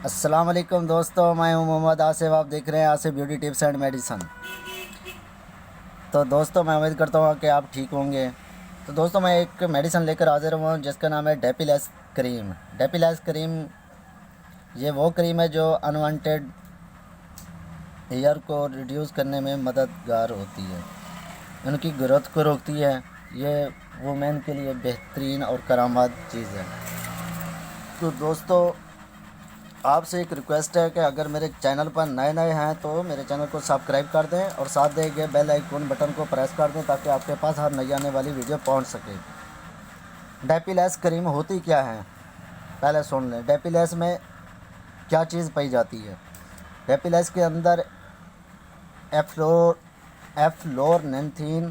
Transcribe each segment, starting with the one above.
السلام علیکم دوستوں، میں ہوں محمد آصف۔ آپ دیکھ رہے ہیں Asif beauty tips and medicine. تو دوستوں میں امید کرتا ہوں کہ آپ ٹھیک ہوں گے۔ تو دوستوں میں ایک میڈیسن لے کر حاضر ہوں جس کا نام ہے ڈیپیلیس کریم۔ ڈیپیلیس کریم یہ وہ کریم ہے جو انوانٹیڈ ہیئر کو ریڈیوس کرنے میں مددگار ہوتی ہے، ان کی گروتھ کو روکتی ہے۔ یہ وومین کے لیے بہترین اور کارآمد چیز ہے۔ تو دوستوں آپ سے ایک ریکویسٹ ہے کہ اگر میرے چینل پر نئے ہیں تو میرے چینل کو سبسکرائب کر دیں اور ساتھ دے گئے بیل آئیکن بٹن کو پریس کر دیں تاکہ آپ کے پاس ہر نئی آنے والی ویڈیو پہنچ سکے۔ ڈیپیلیس کریم ہوتی کیا ہے پہلے سن لیں۔ ڈیپیلیس میں کیا چیز پائی جاتی ہے؟ ڈیپیلیس کے اندر ایفلورنتھین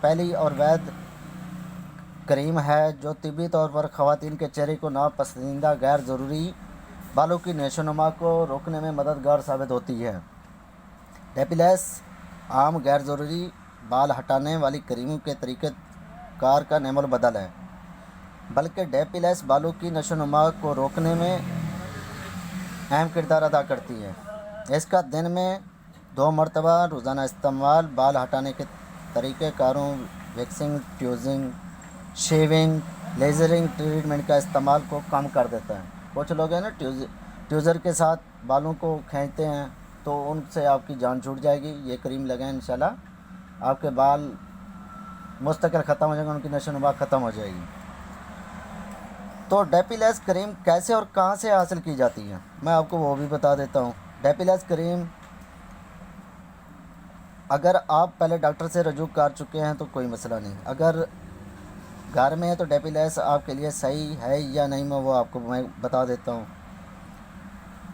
پہلی اور وید کریم ہے جو طبی طور پر خواتین کے چہرے کو ناپسندیدہ غیر ضروری بالوں کی نشو و نما کو روکنے میں مددگار ثابت ہوتی ہے۔ ڈیپیلیس عام غیر ضروری بال ہٹانے والی کریموں کے طریقہ کار کا نعم البدل ہے، بلکہ ڈیپیلیس بالوں کی نشو و نما کو روکنے میں اہم کردار ادا کرتی ہے۔ اس کا دن میں 2 مرتبہ روزانہ استعمال بال ہٹانے کے طریقہ کاروں ویکسنگ، ٹیوزنگ، شیونگ، لیزرنگ ٹریٹمنٹ کا استعمال کو کم کر دیتا ہے۔ کچھ لوگ ہیں نا ٹیوزر کے ساتھ بالوں کو کھینچتے ہیں تو ان سے آپ کی جان چھوٹ جائے گی۔ یہ کریم لگائیں انشاءاللہ آپ کے بال مستقل ختم ہو جائیں گے، ان کی نشو و نما ختم ہو جائے گی۔ تو ڈیپیلیس کریم کیسے اور کہاں سے حاصل کی جاتی ہے میں آپ کو وہ بھی بتا دیتا ہوں۔ ڈیپیلیس کریم اگر آپ پہلے ڈاکٹر سے رجوع کر چکے ہیں تو کوئی مسئلہ نہیں، اگر گھر میں ہے تو ڈیپیلیس آپ کے لیے صحیح ہے یا نہیں میں آپ کو بتا دیتا ہوں۔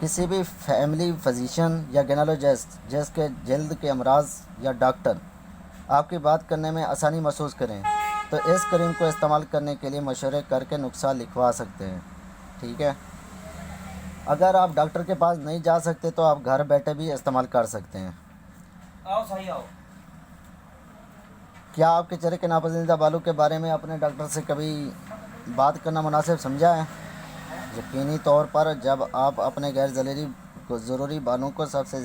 کسی بھی فیملی فزیشین یا گینالوجسٹ جس کے جلد کے امراض یا ڈاکٹر آپ کی بات کرنے میں آسانی محسوس کریں تو اس کریم کو استعمال کرنے کے لیے مشورے کر کے نسخہ لکھوا سکتے ہیں، ٹھیک ہے۔ اگر آپ ڈاکٹر کے پاس نہیں جا سکتے تو آپ گھر بیٹھے بھی استعمال کر سکتے ہیں۔ کیا آپ کے چہرے کے ناپسندیدہ بالوں کے بارے میں اپنے ڈاکٹر سے کبھی بات کرنا مناسب سمجھا ہے؟ یقینی طور پر جب آپ اپنے غیر ضروری بالوں کو سب سے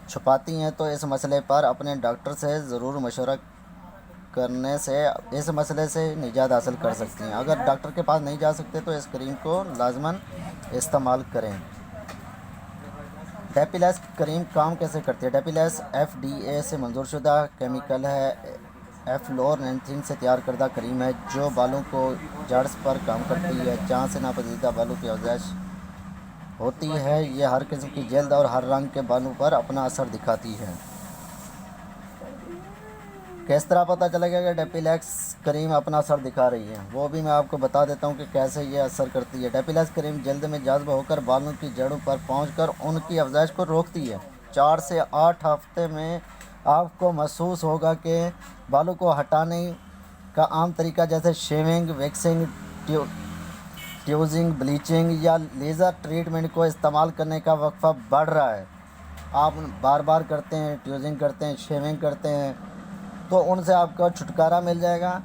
چھپاتی ہیں تو اس مسئلے پر اپنے ڈاکٹر سے ضرور مشورہ کرنے سے اس مسئلے سے نجات حاصل کر سکتی ہیں۔ اگر ڈاکٹر کے پاس نہیں جا سکتے تو اس کریم کو لازماً استعمال کریں۔ ڈیپیلیس کریم کام کیسے کرتی ہے؟ ڈیپیلیس FDA سے منظور شدہ کیمیکل ہے، ایفلورنتھین سے تیار کردہ کریم ہے جو بالوں کو جڑز پر کام کرتی ہے جہاں سے ناپسندیدہ بالوں کی افزائش ہوتی ہے۔ یہ ہر قسم کی جلد اور ہر رنگ کے بالوں پر اپنا اثر دکھاتی ہے۔ کس طرح پتہ چلے گا کہ ڈیپیلیس کریم اپنا اثر دکھا رہی ہے؟ وہ بھی میں آپ کو بتا دیتا ہوں کہ کیسے یہ اثر کرتی ہے۔ ڈیپیلیس کریم جلد میں جذب ہو کر بالوں کی جڑوں پر پہنچ کر ان کی افزائش کو روکتی ہے۔ 4 سے 8 ہفتے میں آپ کو محسوس ہوگا کہ بالوں کو ہٹانے کا عام طریقہ جیسے شیونگ، ویکسنگ، ٹیوزنگ، بلیچنگ یا لیزر ٹریٹمنٹ کو استعمال کرنے کا وقفہ بڑھ رہا ہے۔ آپ بار بار کرتے ہیں، ٹیوزنگ کرتے ہیں، شیونگ کرتے ہیں تو ان سے آپ کو چھٹکارا مل جائے گا۔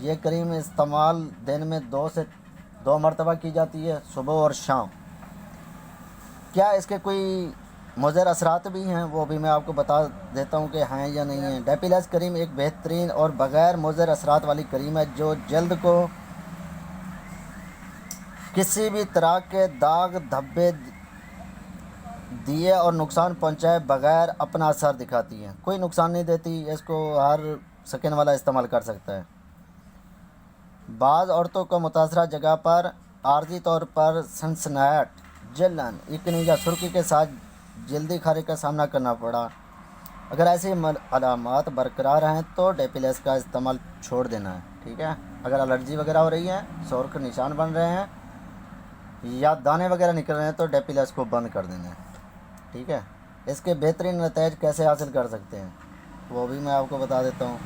یہ کریم استعمال دن میں 2 مرتبہ کی جاتی ہے، صبح اور شام۔ کیا اس کے کوئی مضر اثرات بھی ہیں؟ وہ بھی میں آپ کو بتا دیتا ہوں کہ ہیں یا نہیں ہیں۔ ڈیپیلیس کریم ایک بہترین اور بغیر مضر اثرات والی کریم ہے جو جلد کو کسی بھی طرح کے داغ، دھبے، دیے اور نقصان پہنچائے بغیر اپنا اثر دکھاتی ہے۔ کوئی نقصان نہیں دیتی، اس کو ہر سکن والا استعمال کر سکتا ہے۔ بعض عورتوں کو متاثرہ جگہ پر عارضی طور پر سنسنائٹ، جلن، ایکنی یا سرخی کے ساتھ جلدی خارش کا سامنا کرنا پڑا۔ اگر ایسی علامات برقرار ہیں تو ڈیپیلیس کا استعمال چھوڑ دینا ہے، ٹھیک ہے۔ اگر الرجی وغیرہ ہو رہی ہے، سرخ نشان بن رہے ہیں یا دانے وغیرہ نکل رہے ہیں تو ڈیپیلیس کو بند کر دینا ہے، ٹھیک ہے۔ اس کے بہترین نتائج کیسے حاصل کر سکتے ہیں وہ بھی میں آپ کو بتا دیتا ہوں۔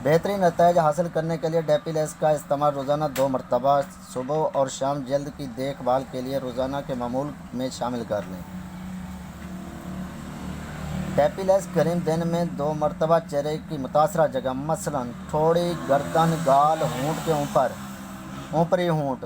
بہترین نتائج حاصل کرنے کے لیے ڈیپیلیس کا استعمال روزانہ 2 مرتبہ صبح اور شام جلد کی دیکھ بھال کے لیے روزانہ کے معمول میں شامل کر لیں۔ ڈیپیلیس کریم دن میں 2 مرتبہ چہرے کی متاثرہ جگہ مثلاً ٹھوڑی، گردن، گال، ہونٹ کے اوپری ہونٹ